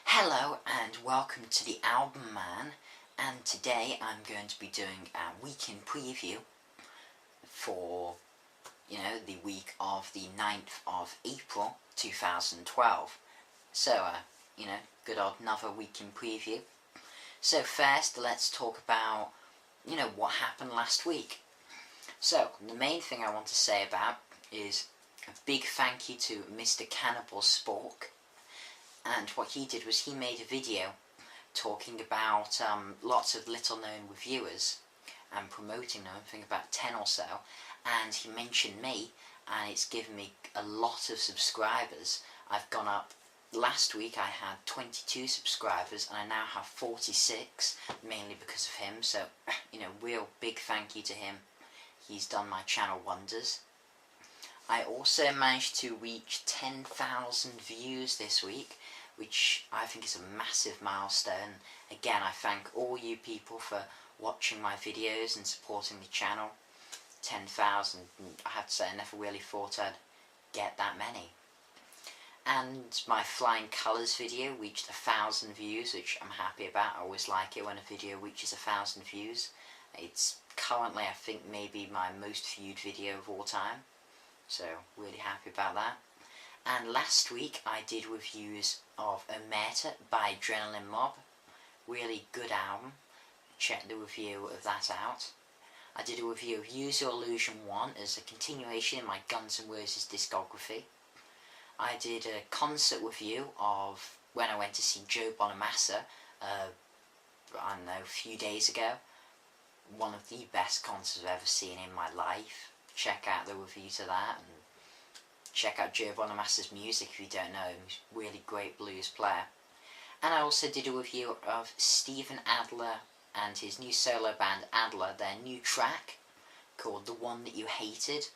Hello and welcome to the Album Man, and today I'm going to be doing a weekend preview for, the week of the 9th of April 2012. So, good old another weekend preview. So first, let's talk about, what happened last week. So, the main thing I want to say about is a big thank you to Mr. Cannibal Spork. And what he did was he made a video talking about lots of little known reviewers and promoting them, I think about 10 or so, and he mentioned me, and it's given me a lot of subscribers. I've gone up. Last week I had 22 subscribers and I now have 46, mainly because of him, so real big thank you to him. He's done my channel wonders. I also managed to reach 10,000 views this week, which I think is a massive milestone. Again, I thank all you people for watching my videos and supporting the channel. 10,000, I have to say, I never really thought I'd get that many. And my Flying Colours video reached 1,000 views, which I'm happy about. I always like it when a video reaches 1,000 views. It's currently, I think, maybe my most viewed video of all time. So, really happy about that. And last week I did reviews of Omerta by Adrenaline Mob. Really good album. Check the review of that out. I did a review of Use Your Illusion 1 as a continuation in my Guns N' Roses discography. I did a concert review of when I went to see Joe Bonamassa, a few days ago. One of the best concerts I've ever seen in my life. Check out the review to that, and check out Joe Bonamassa's music if you don't know him. He's a really great blues player. And I also did a review of Steven Adler and his new solo band Adler, their new track called The One That You Hated.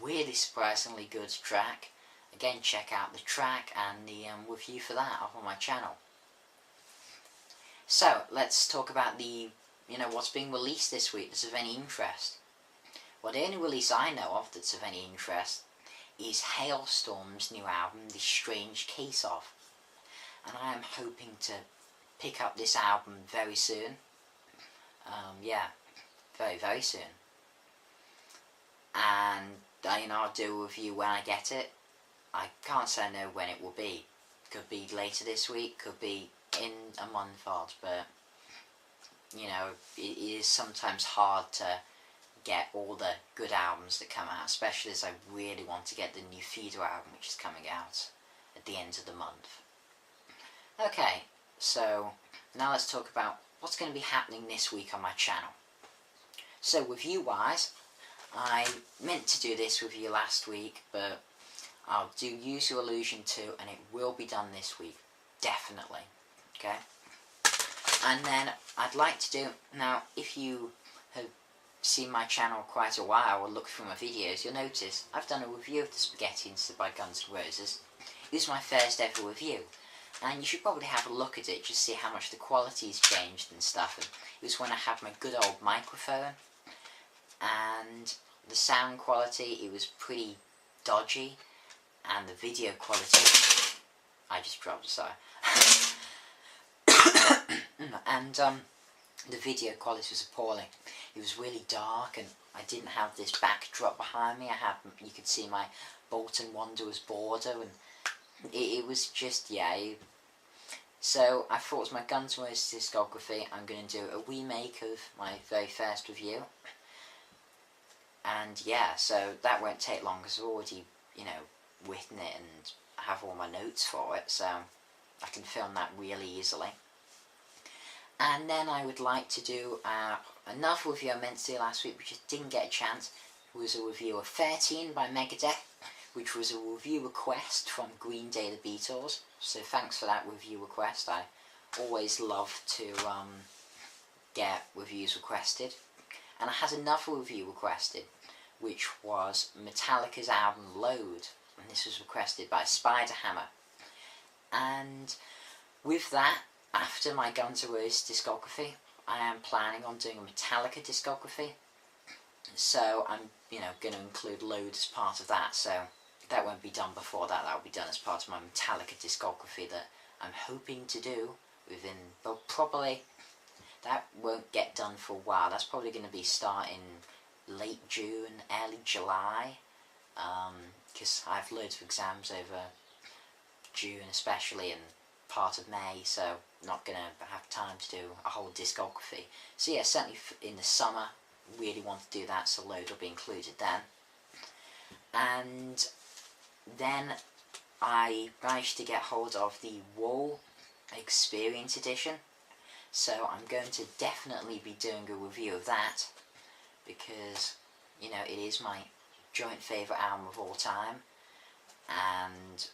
Really surprisingly good track. Again, check out the track and the review for that up on my channel. So, let's talk about the, what's being released this week that's of any interest. Well, the only release I know of that's of any interest is Halestorm's new album, The Strange Case Of. And I am hoping to pick up this album very soon. Very, very soon. And, I'll do a review when I get it. I can't say I know when it will be. Could be later this week, could be in a month or so, but, it is sometimes hard to get all the good albums that come out, especially as I really want to get the new Feeder album, which is coming out at the end of the month. Okay, so now let's talk about what's going to be happening this week on my channel. So review-wise, I meant to do this review last week, but I'll do Use Your Illusion 2, and it will be done this week, definitely, okay? And then I'd like to do, now if you have seen my channel quite a while or looked through my videos, you'll notice I've done a review of the Spaghetti Incident by Guns N' Roses. This is my first ever review, and you should probably have a look at it just to see how much the quality's changed and stuff. And it was when I had my good old microphone, and the sound quality, it was pretty dodgy, and the video quality, I just dropped a sigh. And the video quality was appalling. It was really dark, and I didn't have this backdrop behind me. You could see my Bolton Wanderers border, and it was just, So I thought, as my Guns N' Roses discography, I'm going to do a remake of my very first review. And so that won't take long, because I've already, written it and have all my notes for it, so I can film that really easily. And then I would like to do another review I meant to do last week, but just didn't get a chance. It was a review of 13 by Megadeth, which was a review request from Green Day The Beatles. So thanks for that review request. I always love to get reviews requested. And I had another review requested, which was Metallica's album Load. And this was requested by Spiderhammer. And with that, after my Guns N' Roses discography, I am planning on doing a Metallica discography. So I'm, going to include Load as part of that. So that won't be done before that. That will be done as part of my Metallica discography that I'm hoping to do within, but probably that won't get done for a while. That's probably going to be starting late June, early July, because I have loads of exams over June especially, and part of May, so not going to have time to do a whole discography. So yeah, certainly in the summer, really want to do that, so load will be included then. And then I managed to get hold of the Wall Experience Edition, so I'm going to definitely be doing a review of that, because, you know, it is my joint favourite album of all time, and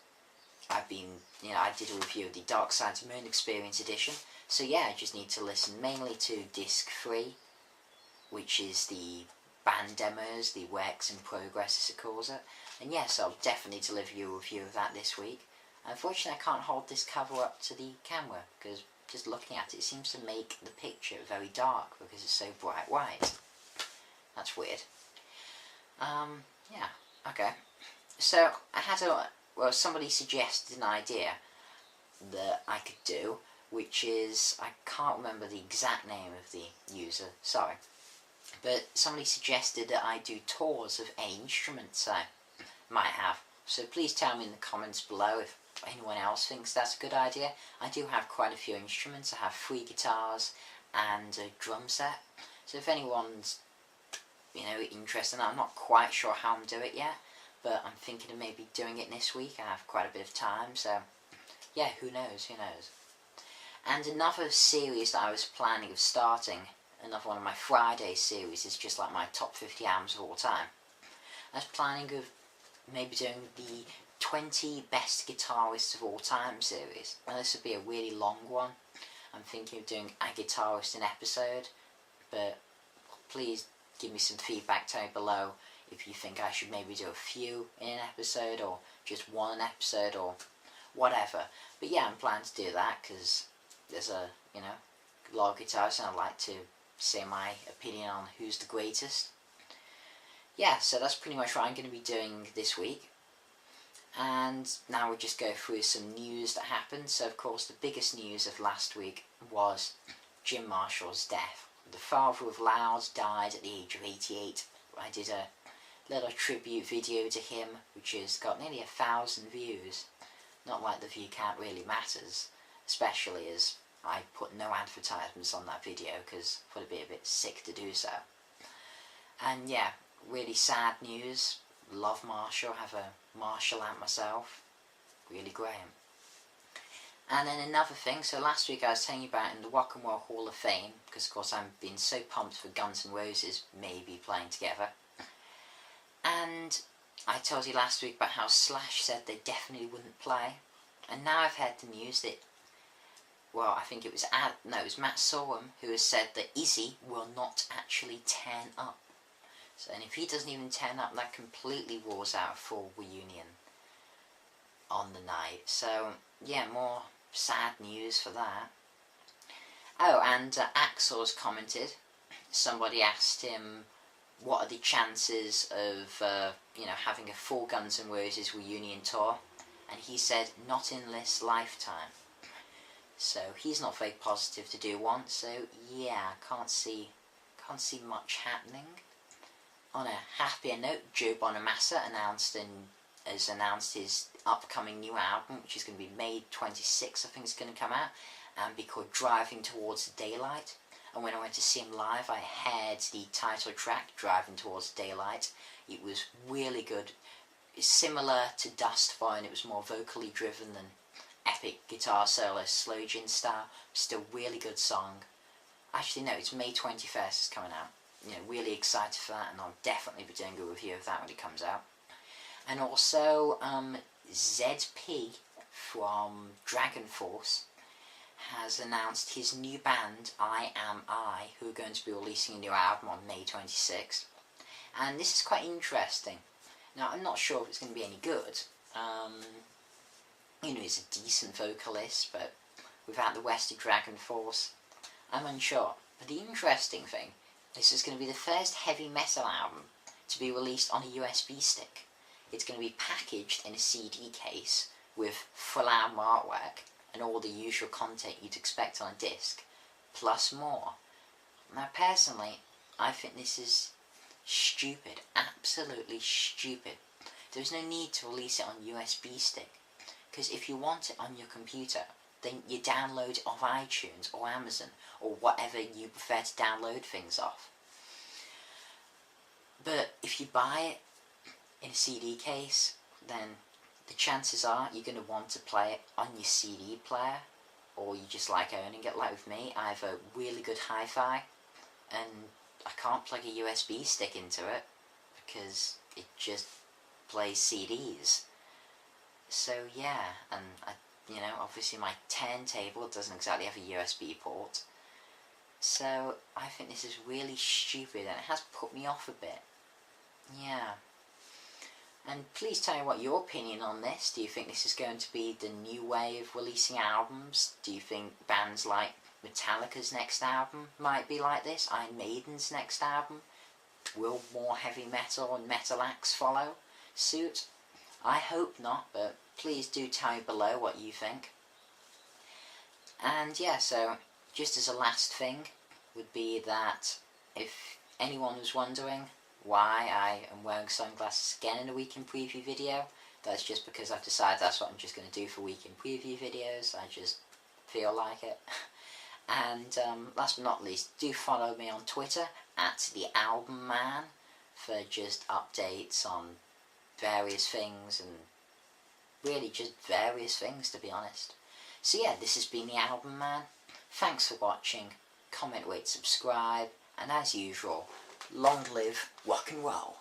I've been, you know, I did a review of the Dark Side of the Moon Experience Edition, so yeah, I just need to listen mainly to Disc 3, which is the band demos, the works in progress as it calls it, and yes, I'll definitely deliver you a review of that this week. Unfortunately, I can't hold this cover up to the camera, because just looking at it, it seems to make the picture very dark, because it's so bright white. That's weird. Yeah, okay. So, I had somebody suggested an idea that I could do, which is, I can't remember the exact name of the user, sorry. But somebody suggested that I do tours of any instruments I might have. So please tell me in the comments below if anyone else thinks that's a good idea. I do have quite a few instruments. I have 3 guitars and a drum set. So if anyone's, you know, interested, I'm not quite sure how I'm doing it yet, but I'm thinking of maybe doing it this week. I have quite a bit of time, so yeah, who knows, who knows. And another series that I was planning of starting, another one of my Friday series, is just like my top 50 albums of all time. I was planning of maybe doing the 20 best guitarists of all time series. Now this would be a really long one. I'm thinking of doing a guitarist an episode, but please give me some feedback down below if you think I should maybe do a few in an episode, or just one an episode, or whatever. But yeah, I'm planning to do that, because there's a, you know, lot of guitarists, and I'd like to say my opinion on who's the greatest. Yeah, so that's pretty much what I'm going to be doing this week. And now we'll just go through some news that happened. So of course the biggest news of last week was Jim Marshall's death. The father of Loud died at the age of 88. I did a little tribute video to him, which has got nearly 1,000 views. Not like the view count really matters, especially as I put no advertisements on that video, because it would be a bit sick to do so. And yeah, really sad news. Love Marshall, have a Marshall amp myself. Really great. And then another thing, so last week I was telling you about in the Rock and Roll Hall of Fame, because of course I've been so pumped for Guns N' Roses maybe playing together. And I told you last week about how Slash said they definitely wouldn't play. And now I've heard the news that, well, I think it was Matt Sorum who has said that Izzy will not actually turn up. So, and if he doesn't even turn up, that completely rules out a full reunion on the night. So, yeah, more sad news for that. Oh, and Axl's commented. Somebody asked him, what are the chances of, you know, having a full Guns N' Roses reunion tour? And he said, not in this lifetime. So, he's not very positive to do one, so yeah, can't see much happening. On a happier note, Joe Bonamassa has announced his upcoming new album, which is going to be May 26th, I think it's going to come out, and be called Driving Towards Daylight. And when I went to see him live, I heard the title track, Driving Towards Daylight. It was really good. It's similar to Dust Vine, it was more vocally driven than epic guitar solo, slow gin style. Still really good song. Actually no, it's May 21st it's coming out. You know, really excited for that, and I'll definitely be doing a review of that when it comes out. And also, ZP from Dragon Force has announced his new band, I Am I, who are going to be releasing a new album on May 26th. And this is quite interesting. Now, I'm not sure if it's going to be any good. You know, he's a decent vocalist, but without the West of Dragon Force, I'm unsure. But the interesting thing, this is going to be the first heavy metal album to be released on a USB stick. It's going to be packaged in a CD case with full album artwork, and all the usual content you'd expect on a disc, plus more. Now personally, I think this is stupid, absolutely stupid. There's no need to release it on USB stick, because if you want it on your computer, then you download it off iTunes or Amazon or whatever you prefer to download things off. But if you buy it in a CD case, then the chances are you're going to want to play it on your CD player, or you just like owning it. Like with me, I have a really good hi-fi, and I can't plug a USB stick into it because it just plays CDs. So yeah, and obviously my turntable doesn't exactly have a USB port. So I think this is really stupid, and it has put me off a bit. Yeah. And please tell me what your opinion on this. Do you think this is going to be the new way of releasing albums? Do you think bands like Metallica's next album might be like this? Iron Maiden's next album? Will more heavy metal and metal acts follow suit? I hope not, but please do tell me below what you think. And yeah, so just as a last thing would be that if anyone was wondering why I am wearing sunglasses again in a Week in Preview video, that's just because I've decided that's what I'm just going to do for Week in Preview videos. I just feel like it. And last but not least, do follow me on Twitter at The Album Man for just updates on various things, and really just various things, to be honest. So yeah, this has been The Album Man. Thanks for watching. Comment, rate, subscribe, and as usual, long live rock and roll.